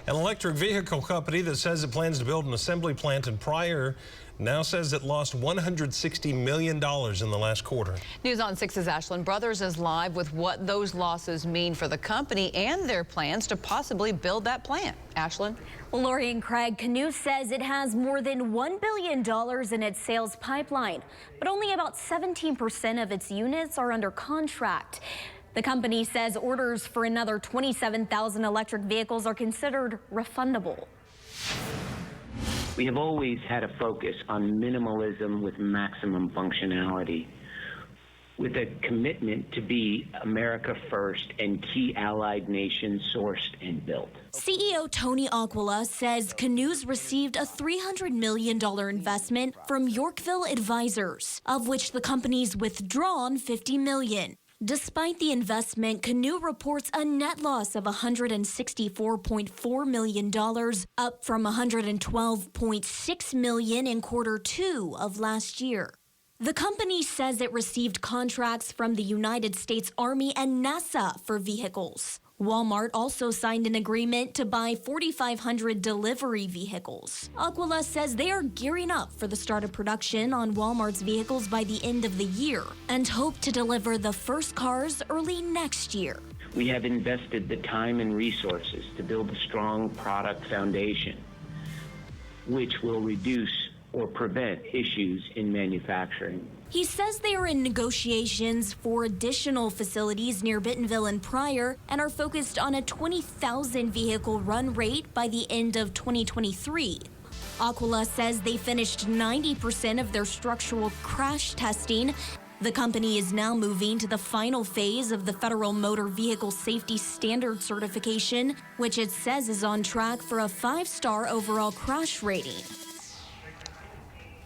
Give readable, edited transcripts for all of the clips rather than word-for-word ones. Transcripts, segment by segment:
An electric vehicle company that says it plans to build an assembly plant in Pryor now says it lost $160 million in the last quarter. News on 6's Ashlyn Brothers is live with what those losses mean for the company and their plans to possibly build that plant. Ashlyn? Well, Lori and Craig, Canoo says it has more than $1 billion in its sales pipeline, but only about 17% of its units are under contract. The company says orders for another 27,000 electric vehicles are considered refundable. We have always had a focus on minimalism with maximum functionality, with a commitment to be America first and key allied nations sourced and built. CEO Tony Aquila says Canoo's received a $300 million investment from Yorkville Advisors, of which the company's withdrawn $50 million. Despite the investment, Canoo reports a net loss of $164.4 million, up from $112.6 million in Q2 of last year. The company says it received contracts from the United States Army and NASA for vehicles. Walmart also signed an agreement to buy 4,500 delivery vehicles. Aquila says they are gearing up for the start of production on Walmart's vehicles by the end of the year and hope to deliver the first cars early next year. We have invested the time and resources to build a strong product foundation, which will reduce or prevent issues in manufacturing. He says they are in negotiations for additional facilities near Bentonville and Pryor and are focused on a 20,000 vehicle run rate by the end of 2023. Aquila says they finished 90% of their structural crash testing. The company is now moving to the final phase of the Federal Motor Vehicle Safety Standard certification, which it says is on track for a 5-star overall crash rating.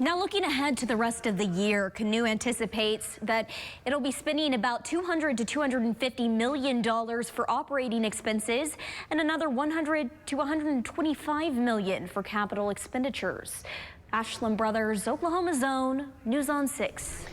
Now looking ahead to the rest of the year, Canoo anticipates that it'll be spending about $200 to $250 million for operating expenses and another $100 to $125 million for capital expenditures. Ashlyn Brothers, Oklahoma Zone, News on 6.